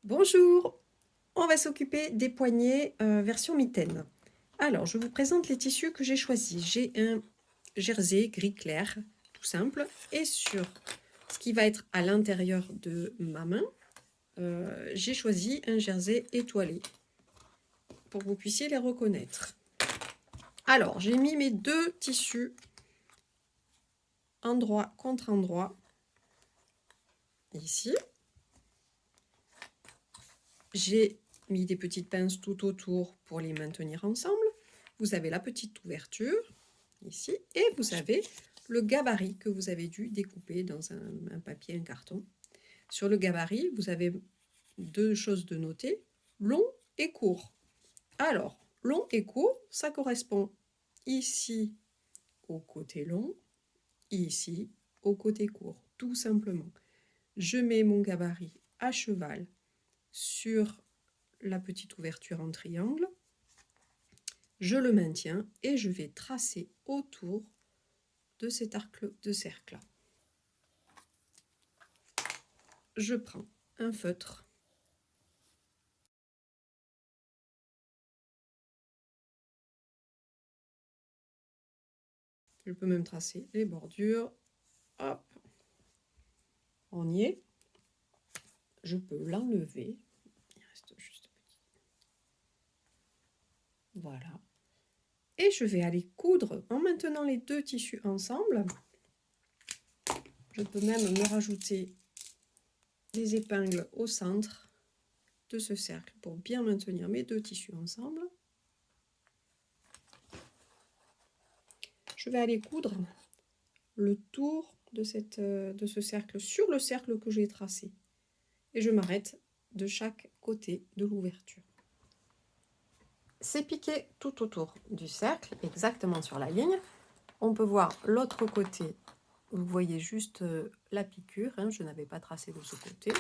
Bonjour, on va s'occuper des poignets version mitaine. Alors, je vous présente les tissus que j'ai choisis. J'ai un jersey gris clair, tout simple, et sur ce qui va être à l'intérieur de ma main, j'ai choisi un jersey étoilé pour que vous puissiez les reconnaître. Alors, j'ai mis mes deux tissus endroit contre endroit, ici. J'ai mis des petites pinces tout autour pour les maintenir ensemble. Vous avez la petite ouverture ici et vous avez le gabarit que vous avez dû découper dans un papier, un carton. Sur le gabarit, vous avez deux choses de noter, long et court. Alors, long et court, ça correspond ici au côté long, ici au côté court, tout simplement. Je mets mon gabarit à cheval sur la petite ouverture en triangle, je le maintiens et je vais tracer autour de cet arc de cercle. Je prends un feutre, je peux même tracer les bordures, hop, on y est, je peux l'enlever, il reste juste petit, voilà, et je vais aller coudre en maintenant les deux tissus ensemble. Je peux même me rajouter des épingles au centre de ce cercle pour bien maintenir mes deux tissus ensemble. Je vais aller coudre le tour de ce cercle sur le cercle que j'ai tracé et je m'arrête de chaque côté de l'ouverture. C'est piqué tout autour du cercle, exactement sur la ligne. On peut voir l'autre côté, vous voyez juste la piqûre, hein, je n'avais pas tracé de ce côté.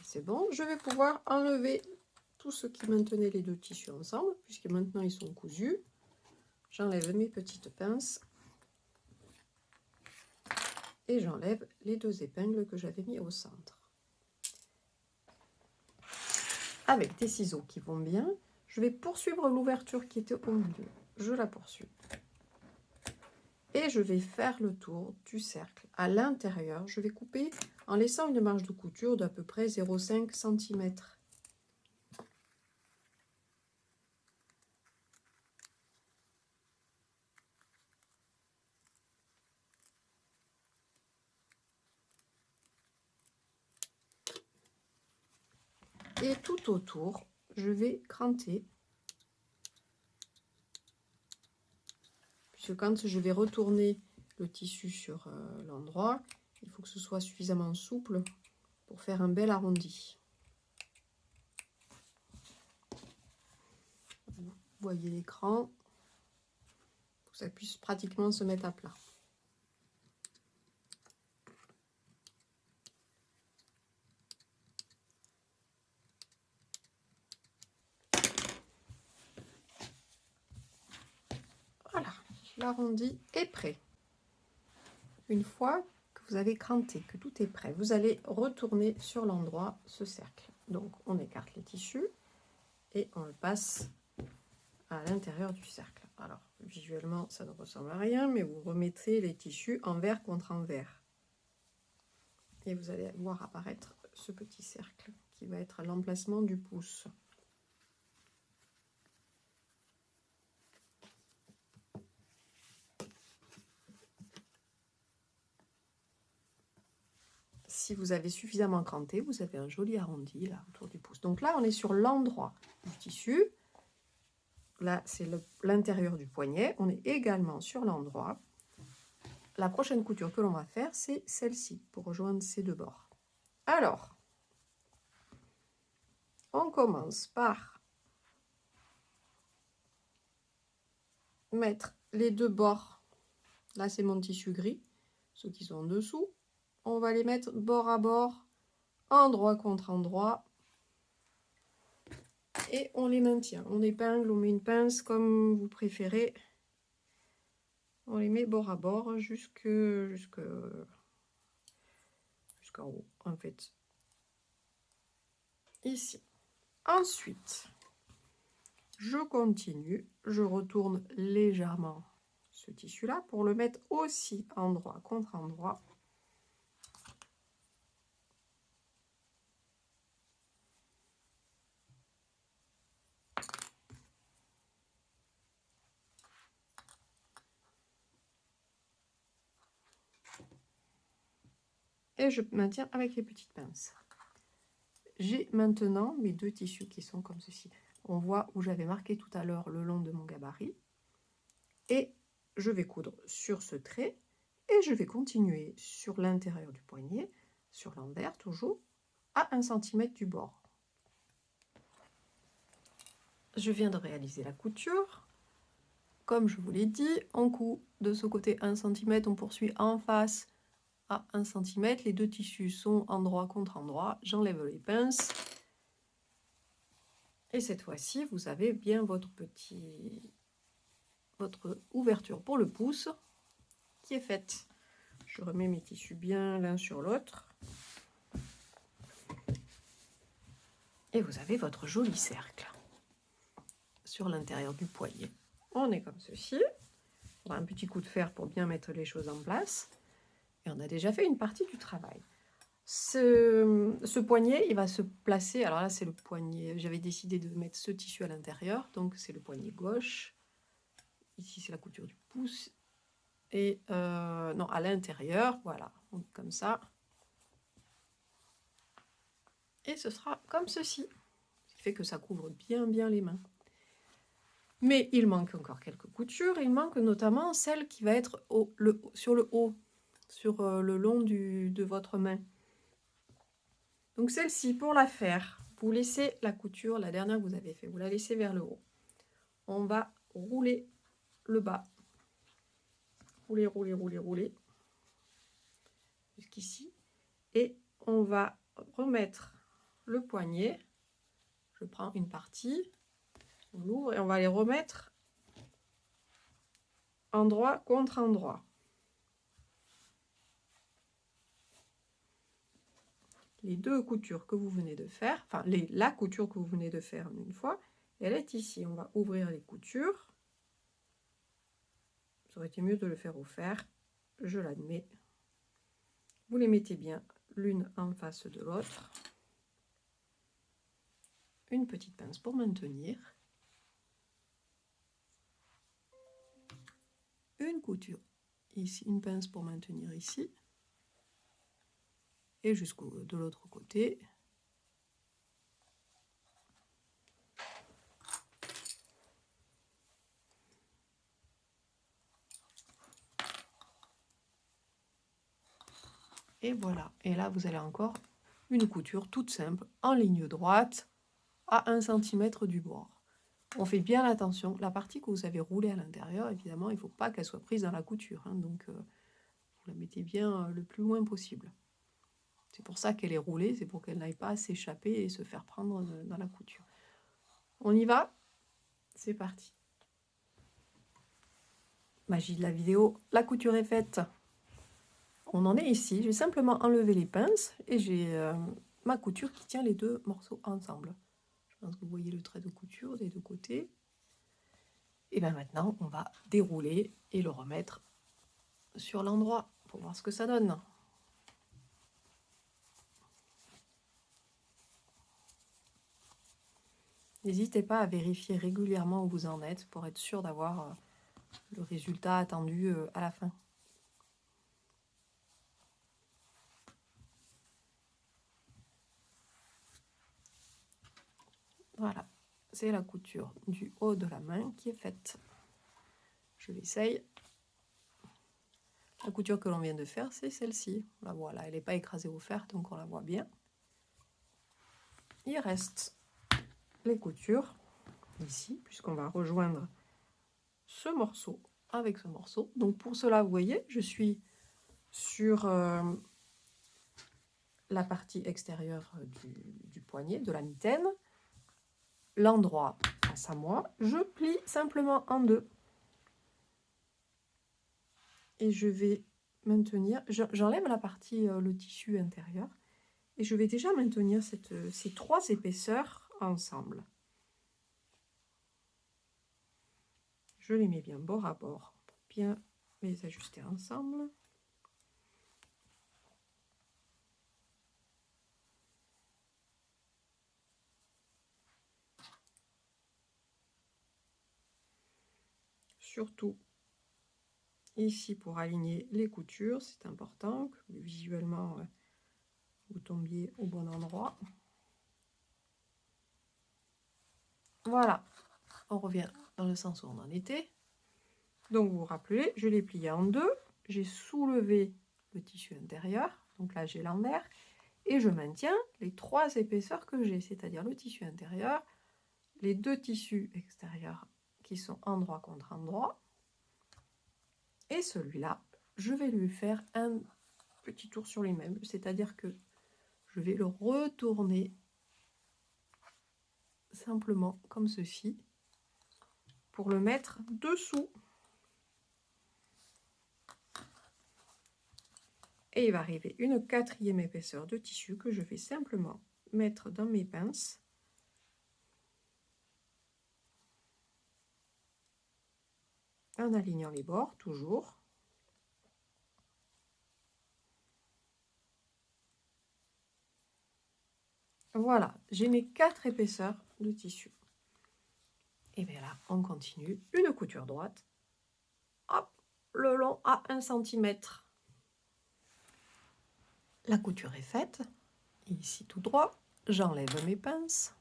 C'est bon, je vais pouvoir enlever tout ce qui maintenait les deux tissus ensemble, puisque maintenant ils sont cousus. J'enlève mes petites pinces et j'enlève les deux épingles que j'avais mis au centre. Avec des ciseaux qui vont bien, je vais poursuivre l'ouverture qui était au milieu. Je la poursuis. Et je vais faire le tour du cercle. À l'intérieur, je vais couper en laissant une marge de couture d'à peu près 0,5 cm. Et tout autour, je vais cranter. Puisque quand je vais retourner le tissu sur l'endroit, il faut que ce soit suffisamment souple pour faire un bel arrondi. Vous voyez l'écran, pour que ça puisse pratiquement se mettre à plat. Voilà, l'arrondi est prêt. Une fois que vous avez cranté, que tout est prêt, vous allez retourner sur l'endroit ce cercle. Donc on écarte les tissus et on le passe à l'intérieur du cercle. Alors visuellement ça ne ressemble à rien, mais vous remettez les tissus envers contre envers. Et vous allez voir apparaître ce petit cercle qui va être l'emplacement du pouce. Si vous avez suffisamment cranté, vous avez un joli arrondi là autour du pouce. Donc là, on est sur l'endroit du tissu. Là, c'est l'intérieur du poignet. On est également sur l'endroit. La prochaine couture que l'on va faire, c'est celle-ci, pour rejoindre ces deux bords. Alors, on commence par mettre les deux bords. Là, c'est mon tissu gris, ceux qui sont en dessous. On va les mettre bord à bord, endroit contre endroit. Et on les maintient. On épingle, on met une pince comme vous préférez. On les met bord à bord jusqu'en haut, en fait. ici. Ensuite, je continue, je retourne légèrement ce tissu-là pour le mettre aussi endroit contre endroit. Et je maintiens avec les petites pinces. J'ai maintenant mes deux tissus qui sont comme ceci. On voit où j'avais marqué tout à l'heure le long de mon gabarit. Et je vais coudre sur ce trait. Et je vais continuer sur l'intérieur du poignet, sur l'envers toujours, à 1 cm du bord. Je viens de réaliser la couture. Comme je vous l'ai dit, on coud de ce côté 1 cm, on poursuit en face à 1 cm. Les deux tissus sont endroit contre endroit. J'enlève les pinces. Et cette fois-ci, vous avez bien votre ouverture pour le pouce qui est faite. Je remets mes tissus bien l'un sur l'autre. Et vous avez votre joli cercle sur l'intérieur du poignet. On est comme ceci. On a un petit coup de fer pour bien mettre les choses en place. Et on a déjà fait une partie du travail. Ce poignet, il va se placer. Alors là, c'est le poignet. J'avais décidé de mettre ce tissu à l'intérieur. Donc, c'est le poignet gauche. Ici, c'est la couture du pouce. Et non, à l'intérieur, voilà, comme ça. Et ce sera comme ceci. Ce qui fait que ça couvre bien les mains. Mais il manque encore quelques coutures. Il manque notamment celle qui va être sur le haut, sur le long de votre main. Donc celle-ci, pour la faire, vous laissez la couture, la dernière que vous avez fait, vous la laissez vers le haut. On va rouler le bas. Rouler. Jusqu'ici. Et on va remettre le poignet. Je prends une partie. On l'ouvre et on va les remettre endroit contre endroit. Les deux coutures que vous venez de faire, enfin la couture que vous venez de faire une fois, elle est ici. On va ouvrir les coutures. Ça aurait été mieux de le faire au fer, je l'admets. Vous les mettez bien l'une en face de l'autre. Une petite pince pour maintenir. Une couture ici, une pince pour maintenir ici. Et jusqu'au de l'autre côté. Et voilà. Et là, vous avez encore une couture toute simple, en ligne droite, à 1 cm du bord. On fait bien attention. La partie que vous avez roulée à l'intérieur, évidemment, il ne faut pas qu'elle soit prise dans la couture. Hein, donc, vous la mettez bien le plus loin possible. C'est pour ça qu'elle est roulée, c'est pour qu'elle n'aille pas s'échapper et se faire prendre dans la couture. On y va? C'est parti. Magie de la vidéo, la couture est faite. On en est ici, j'ai simplement enlevé les pinces et j'ai ma couture qui tient les deux morceaux ensemble. Je pense que vous voyez le trait de couture des deux côtés. Et bien maintenant, on va dérouler et le remettre sur l'endroit pour voir ce que ça donne. N'hésitez pas à vérifier régulièrement où vous en êtes pour être sûr d'avoir le résultat attendu à la fin. Voilà, c'est la couture du haut de la main qui est faite. Je l'essaye. La couture que l'on vient de faire, c'est celle-ci. La voilà, elle n'est pas écrasée au fer, donc on la voit bien. Il reste les coutures ici, puisqu'on va rejoindre ce morceau avec ce morceau. Donc pour cela, vous voyez, je suis sur la partie extérieure du poignet, de la mitaine. L'endroit face à moi, je plie simplement en deux. Et je vais maintenir, j'enlève la partie, le tissu intérieur, Et je vais déjà maintenir ces 3 épaisseurs ensemble. Je les mets bien bord à bord pour bien les ajuster ensemble. Surtout ici pour aligner les coutures, c'est important que visuellement vous tombiez au bon endroit. Voilà, on revient dans le sens où on en était. Donc vous vous rappelez, je l'ai plié en 2, j'ai soulevé le tissu intérieur, donc là j'ai l'envers, et je maintiens les 3 épaisseurs que j'ai, c'est-à-dire le tissu intérieur, les 2 tissus extérieurs qui sont endroit contre endroit, et celui-là, je vais lui faire un petit tour sur les mêmes, c'est-à-dire que je vais le retourner simplement comme ceci pour le mettre dessous. Et il va arriver une 4e épaisseur de tissu que je vais simplement mettre dans mes pinces. En alignant les bords, toujours. Voilà, j'ai mes 4 épaisseurs de tissu. Et bien là, on continue. Une couture droite. Hop, le long à 1 cm. La couture est faite. Ici tout droit, j'enlève mes pinces.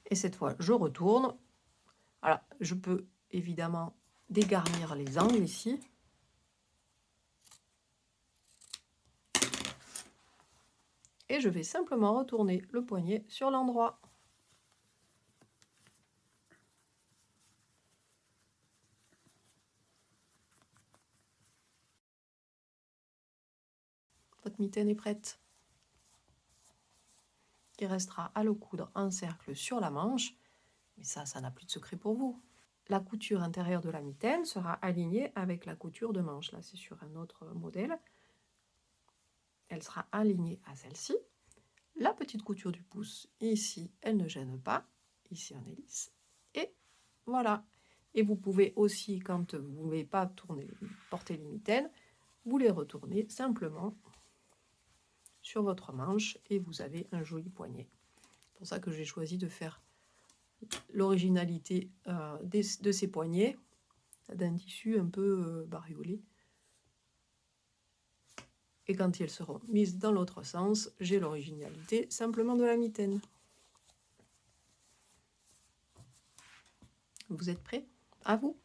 Et cette fois, je retourne. Voilà, je peux évidemment dégarnir les angles ici. Et je vais simplement retourner le poignet sur l'endroit. Votre mitaine est prête. Il restera à le coudre en cercle sur la manche. Mais ça n'a plus de secret pour vous. La couture intérieure de la mitaine sera alignée avec la couture de manche. Là, c'est sur un autre modèle. Elle sera alignée à celle-ci. La petite couture du pouce, ici, elle ne gêne pas. Ici, on est lisse. Et voilà. Et vous pouvez aussi, quand vous ne voulez pas porter les mitaines, vous les retournez simplement sur votre manche et vous avez un joli poignet. C'est pour ça que j'ai choisi de faire l'originalité de ces poignets d'un tissu un peu bariolé. Et quand elles seront mises dans l'autre sens, j'ai l'originalité simplement de la mitaine. Vous êtes prêts? À vous!